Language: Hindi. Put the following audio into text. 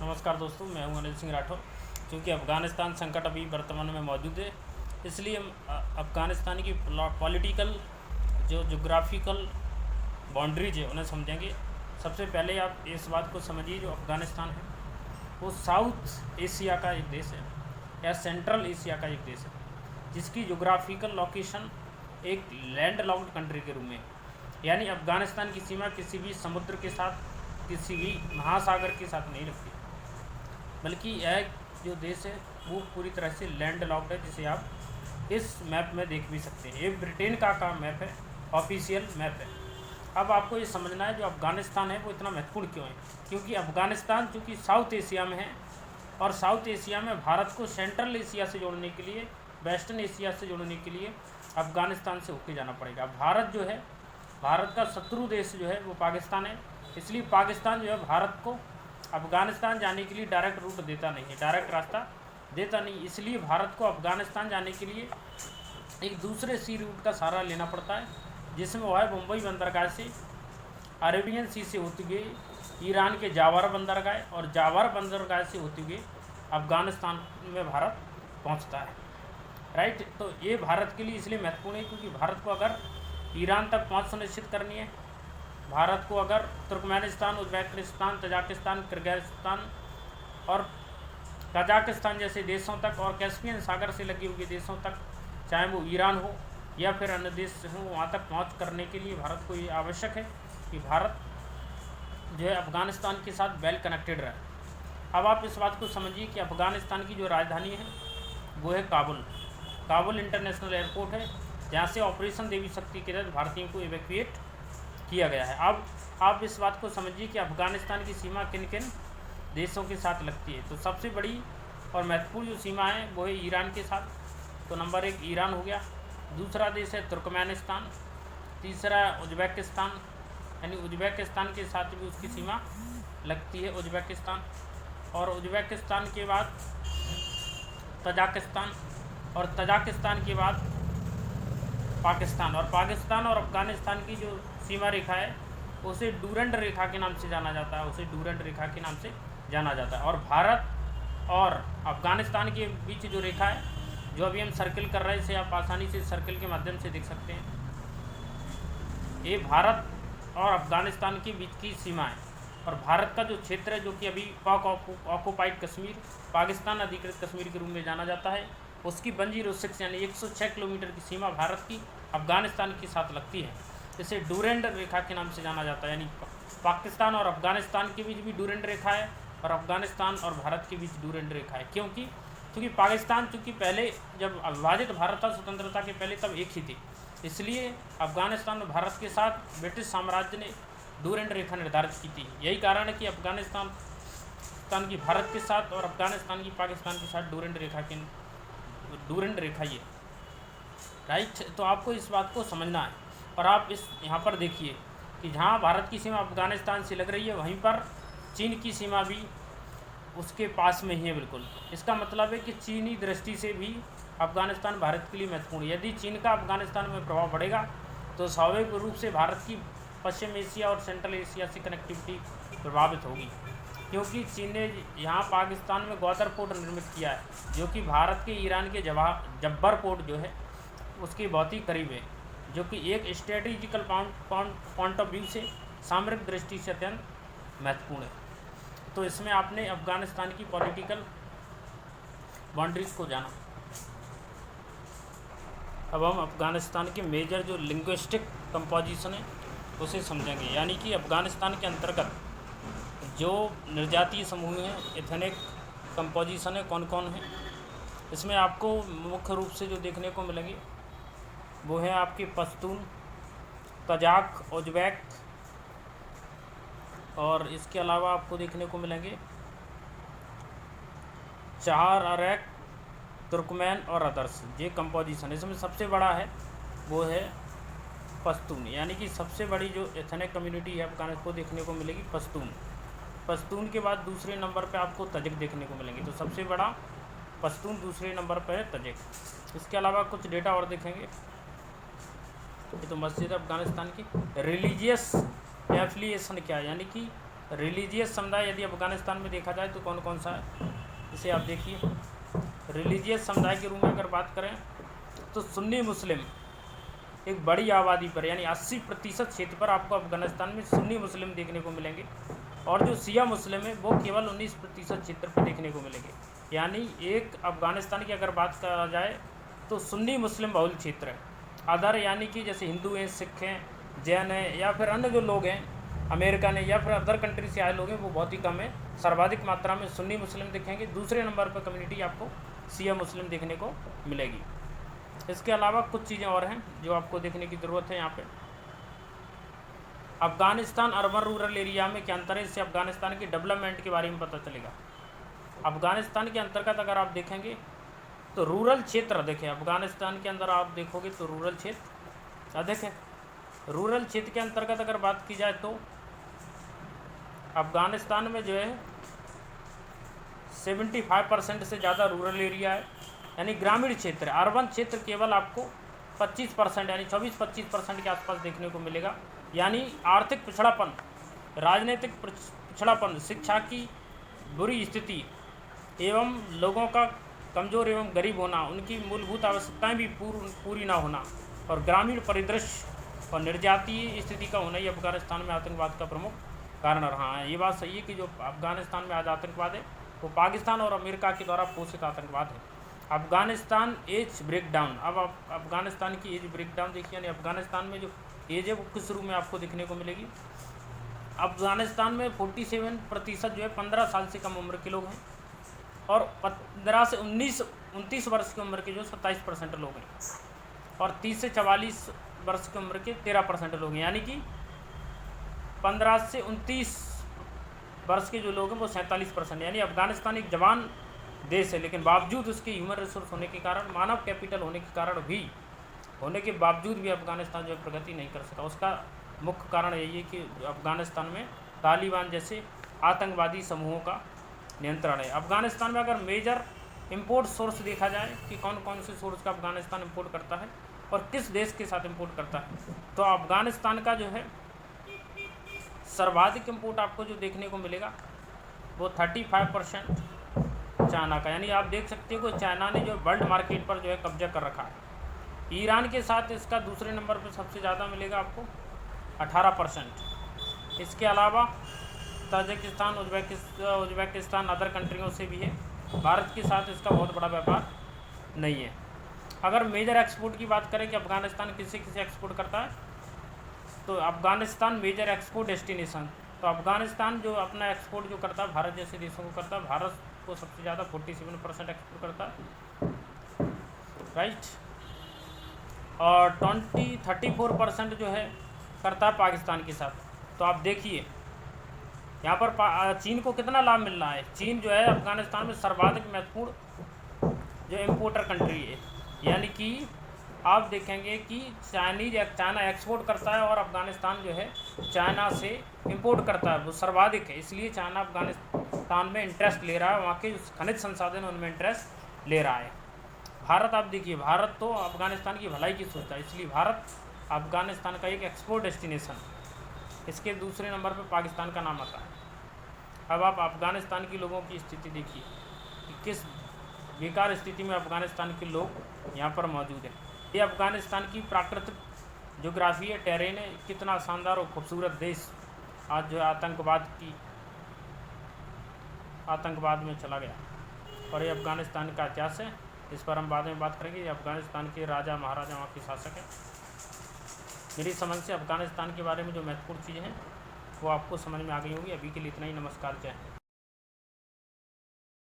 नमस्कार दोस्तों, मैं हूं अनिल सिंह राठौर। क्योंकि अफ़गानिस्तान संकट अभी वर्तमान में मौजूद है, इसलिए हम अफ़गानिस्तान की पॉलिटिकल जो जोग्राफिकल बाउंड्रीज है उन्हें समझेंगे। सबसे पहले आप इस बात को समझिए, जो अफ़गानिस्तान है वो साउथ एशिया का एक देश है या सेंट्रल एशिया का एक देश है, जिसकी जोग्राफिकल लोकेशन एक लैंड लॉक्ड कंट्री के रूप में है। यानी अफ़गानिस्तान की सीमा किसी भी समुद्र के साथ, किसी भी महासागर के साथ नहीं लगती, बल्कि यह जो देश है वो पूरी तरह से लैंड लॉक्ड है, जिसे आप इस मैप में देख भी सकते हैं। ये ब्रिटेन का मैप है, ऑफिशियल मैप है। अब आपको ये समझना है जो अफ़गानिस्तान है वो इतना महत्वपूर्ण क्यों है। क्योंकि अफ़गानिस्तान चूँकि साउथ एशिया में है, और साउथ एशिया में भारत को सेंट्रल एशिया से जोड़ने के लिए, वेस्टर्न एशिया से जोड़ने के लिए अफ़गानिस्तान से होके जाना पड़ेगा। भारत जो है, भारत का शत्रु देश जो है वो पाकिस्तान है, इसलिए पाकिस्तान जो है भारत को अफ़गानिस्तान जाने के लिए डायरेक्ट रूट देता नहीं है, डायरेक्ट रास्ता देता नहीं। इसलिए भारत को अफ़गानिस्तान जाने के लिए एक दूसरे सी रूट का सहारा लेना पड़ता है, जिसमें वह है मुंबई बंदरगाह से, अरेबियन सी से होते हुए ईरान के जावार बंदरगाह, और जावार बंदरगाह से होते हुए अफ़गानिस्तान में भारत पहुंचता है। राइट, तो ये भारत के लिए इसलिए महत्वपूर्ण है क्योंकि भारत को अगर ईरान तक पहुंच सुनिश्चित करनी है, भारत को अगर तुर्कमेनिस्तान, उज़्बेकिस्तान, तजाकिस्तान, किर्गिज़स्तान और कजाकिस्तान जैसे देशों तक, और कैस्पियन सागर से लगे हुए देशों तक, चाहे वो ईरान हो या फिर अन्य देश हों, वहाँ तक पहुँच करने के लिए भारत को ये आवश्यक है कि भारत जो है अफ़गानिस्तान के साथ वेल कनेक्टेड रहे। अब आप इस बात को समझिए कि अफ़गानिस्तान की जो राजधानी है वो है काबुल। काबुल इंटरनेशनल एयरपोर्ट है, जहाँ से ऑपरेशन देवी शक्ति के तहत भारतीयों को इवैक्यूएट किया गया है। अब आप इस बात को समझिए कि अफ़गानिस्तान की सीमा किन किन देशों के साथ लगती है। तो सबसे बड़ी और महत्वपूर्ण जो सीमा है वो है ईरान के साथ। तो नंबर 1 ईरान हो गया, दूसरा देश है तुर्कमेनिस्तान, तीसरा उज़्बेकिस्तान, यानी उज़्बेकिस्तान के साथ भी उसकी सीमा लगती है, उज़्बेकिस्तान। और उज़्बेकिस्तान के बाद तजाकिस्तान, और तजाकिस्तान के बाद पाकिस्तान। और पाकिस्तान और अफ़गानिस्तान की जो सीमा रेखा है उसे डूरंड रेखा के नाम से जाना जाता है, उसे डूरंड रेखा के नाम से जाना जाता है। और भारत और अफ़गानिस्तान के बीच जो रेखा है, जो अभी हम सर्किल कर रहे हैं, इसे आप आसानी से सर्किल के माध्यम से देख सकते हैं। ये भारत और अफ़गानिस्तान के बीच की सीमा है। और भारत का जो क्षेत्र है, जो कि अभी पाक ऑक्युपाइड कश्मीर, पाकिस्तान अधिकृत कश्मीर के रूप में जाना जाता है, उसकी 106 यानी 106 किलोमीटर की सीमा भारत की अफ़गानिस्तान के साथ लगती है। इसे डूरंड रेखा के नाम से जाना जाता है, यानी पाकिस्तान और अफ़गानिस्तान के बीच भी डूरंड रेखा है, और अफ़गानिस्तान और भारत के बीच डूरंड रेखा है। क्योंकि पाकिस्तान चूँकि पहले जब अविभाजित भारत था स्वतंत्रता के पहले, तब एक ही थी, इसलिए अफ़गानिस्तान और भारत के साथ ब्रिटिश साम्राज्य ने डूरंड रेखा निर्धारित की थी। यही कारण है कि अफ़गानिस्तान की भारत के साथ और अफ़गानिस्तान की पाकिस्तान के साथ डूरंड रेखा ये। राइट, तो आपको इस बात को समझना है। और आप इस यहाँ पर देखिए कि जहाँ भारत की सीमा अफ़गानिस्तान से लग रही है, वहीं पर चीन की सीमा भी उसके पास में ही है बिल्कुल। इसका मतलब है कि चीनी दृष्टि से भी अफ़गानिस्तान भारत के लिए महत्वपूर्ण है। यदि चीन का अफ़गानिस्तान में प्रभाव बढ़ेगा तो स्वाभाविक रूप से भारत की पश्चिम एशिया और सेंट्रल एशिया से कनेक्टिविटी प्रभावित होगी, क्योंकि चीन ने यहाँ पाकिस्तान में ग्वादर पोर्ट निर्मित किया है, जो कि भारत के ईरान के जब्बर पोर्ट जो है उसके बहुत ही करीब है, जो कि एक स्ट्रेटेजिकल पॉइंट ऑफ व्यू से, सामरिक दृष्टि से अत्यंत महत्वपूर्ण है। तो इसमें आपने अफ़गानिस्तान की पॉलिटिकल बाउंड्रीज को जाना। अब हम अफ़गानिस्तान के मेजर जो लिंग्विस्टिक कंपोजिशन है उसे समझेंगे। यानी कि अफ़गानिस्तान के अंतर्गत जो निर्जातीय समूह हैं, एथनिक कंपोजिशन है, कौन कौन है, इसमें आपको मुख्य रूप से जो देखने को मिलेंगे वो है आपके पश्तून, तजाक, उज़्बेक, और इसके अलावा आपको देखने को मिलेंगे चार, अरैक, तुर्कमैन और अदर्स। ये कंपोजिशन, इसमें सबसे बड़ा है वो है पश्तून, यानी कि सबसे बड़ी जो एथनिक कम्युनिटी है अफ़गानिस्तान को देखने को मिलेगी पश्तून। पश्तून के बाद दूसरे नंबर पे आपको तजिक देखने को मिलेंगे। तो सबसे बड़ा पश्तून, दूसरे नंबर पर है तजिक। इसके अलावा कुछ डेटा और देखेंगे। ये तो मस्जिद अफ़गानिस्तान की रिलीजियस एफिलिएशन क्या है, यानी कि रिलीजियस समुदाय यदि अफ़गानिस्तान में देखा जाए तो कौन कौन सा है, इसे आप देखिए। रिलीजियस समुदाय के रूप में अगर बात करें तो सुन्नी मुस्लिम एक बड़ी आबादी पर, यानी 80% क्षेत्र पर आपको अफ़गानिस्तान में सुन्नी मुस्लिम देखने को मिलेंगे, और जो शिया मुस्लिम है वो केवल 19% क्षेत्र पर देखने को मिलेंगे। यानी एक अफ़गानिस्तान की अगर बात करा जाए तो सुन्नी मुस्लिम बहुल क्षेत्र है। अदर यानी कि जैसे हिंदू हैं, सिख हैं, जैन हैं, या फिर अन्य जो लोग हैं अमेरिकन है या फिर अदर कंट्री से आए लोग हैं, वो बहुत ही कम है। सर्वाधिक मात्रा में सुन्नी मुस्लिम दिखेंगे। दूसरे नंबर पर कम्युनिटी आपको शिया मुस्लिम देखने को मिलेगी। इसके अलावा कुछ चीज़ें और हैं जो आपको देखने की ज़रूरत है यहाँ पे। अफ़गानिस्तान अर्बन रूरल एरिया में क्या अंतर है, इससे अफ़गानिस्तान की डेवलपमेंट के बारे में पता चलेगा। अफ़गानिस्तान के अंतर्गत अगर आप देखेंगे तो रूरल क्षेत्र देखें, अफ़गानिस्तान के अंदर आप देखोगे तो रूरल क्षेत्र देखें, रूरल क्षेत्र के अंतर्गत अगर बात की जाए तो अफ़गानिस्तान में जो है 75% से ज़्यादा रूरल एरिया है, यानी ग्रामीण क्षेत्र। अर्बन क्षेत्र केवल आपको 25% यानी 24-25% के आसपास देखने को मिलेगा। यानी आर्थिक पिछड़ापन, राजनीतिक पिछड़ापन, शिक्षा की बुरी स्थिति एवं लोगों का कमज़ोर एवं गरीब होना, उनकी मूलभूत आवश्यकताएं भी पूरी ना होना, और ग्रामीण परिदृश्य और निर्यातीय स्थिति का होना ही अफ़गानिस्तान में आतंकवाद का प्रमुख कारण रहा है। ये बात सही है कि जो अफ़गानिस्तान में आज आतंकवाद है वो पाकिस्तान और अमेरिका के द्वारा पोषित आतंकवाद है। अफ़गानिस्तान एज ब्रेकडाउन, अब आप अफ़गानिस्तान की एज ब्रेकडाउन देखिए, यानी अफ़गानिस्तान में जो एज है वो किस रूप में आपको देखने को मिलेगी। अफ़गानिस्तान में 47% जो है 15 साल से कम उम्र के लोग हैं, और 15 से 29 वर्ष की उम्र के जो 27% लोग हैं, और 30 से 44 वर्ष की उम्र के 13% लोग हैं। यानी कि 15 से 29 वर्ष के जो लोग हैं वो 47%। यानी अफ़गानिस्तान एक जवान देश है, लेकिन बावजूद उसके ह्यूमन रिसोर्स होने के कारण, मानव कैपिटल होने के कारण भी, होने के बावजूद भी अफ़गानिस्तान जो है प्रगति नहीं कर सका। उसका मुख्य कारण यही है कि अफ़गानिस्तान में तालिबान जैसे आतंकवादी समूहों का नियंत्रण है। अफ़गानिस्तान में अगर मेजर इंपोर्ट सोर्स देखा जाए कि कौन कौन से सोर्स का अफ़गानिस्तान इंपोर्ट करता है और किस देश के साथ इंपोर्ट करता है, तो अफ़गानिस्तान का जो है सर्वाधिक इंपोर्ट आपको जो देखने को मिलेगा वो 35% चाइना का। यानी आप देख सकते हो कि चाइना ने जो वर्ल्ड मार्केट पर जो है कब्जा कर रखा है। ईरान के साथ इसका दूसरे नंबर पर सबसे ज़्यादा मिलेगा आपको 18%। इसके अलावा ताजिकिस्तान, उज़्बेकिस्तान अदर कंट्रियों से भी है। भारत के साथ इसका बहुत बड़ा व्यापार नहीं है। अगर मेजर एक्सपोर्ट की बात करें कि अफ़गानिस्तान किसे किसे एक्सपोर्ट करता है, तो अफ़गानिस्तान मेजर एक्सपोर्ट डेस्टिनेशन, तो अफ़गानिस्तान जो अपना एक्सपोर्ट जो करता है भारत जैसे देशों को करता है, भारत को सबसे ज़्यादा 47% एक्सपोर्ट करता है, राइट, और 34% जो है करता है पाकिस्तान के साथ। तो आप देखिए यहाँ पर चीन को कितना लाभ मिल रहा है। चीन जो है अफ़गानिस्तान में सर्वाधिक महत्वपूर्ण जो इम्पोर्टर कंट्री है, यानी कि आप देखेंगे कि चाइना एक्सपोर्ट करता है और अफ़गानिस्तान जो है चाइना से इंपोर्ट करता है, वो सर्वाधिक है। इसलिए चाइना अफ़गानिस्तान में इंटरेस्ट ले रहा है, वहाँ के खनिज संसाधन उनमें इंटरेस्ट ले रहा है। भारत आप देखिए, भारत तो अफ़गानिस्तान की भलाई की सोचता है, इसलिए भारत अफ़गानिस्तान का एक एक्सपोर्ट डेस्टिनेशन। इसके दूसरे नंबर पर पाकिस्तान का नाम आता है। अब आप अफ़गानिस्तान के लोगों की स्थिति देखिए कि किस बेकार स्थिति में अफ़गानिस्तान के लोग यहाँ पर मौजूद हैं। ये अफ़गानिस्तान की प्राकृतिक जोग्राफी है, टेरेन है, कितना शानदार और खूबसूरत देश आज जो है आतंकवाद में चला गया। और ये अफ़गानिस्तान का इतिहास है, इस पर हम बाद में बात करेंगे। ये अफ़गानिस्तान के राजा महाराजाओं के शासक हैं। मेरी समझ से अफ़गानिस्तान के बारे में जो महत्वपूर्ण चीज़ें हैं वो आपको समझ में आ गई होंगी। अभी के लिए इतना ही। नमस्कार, जय हिंद।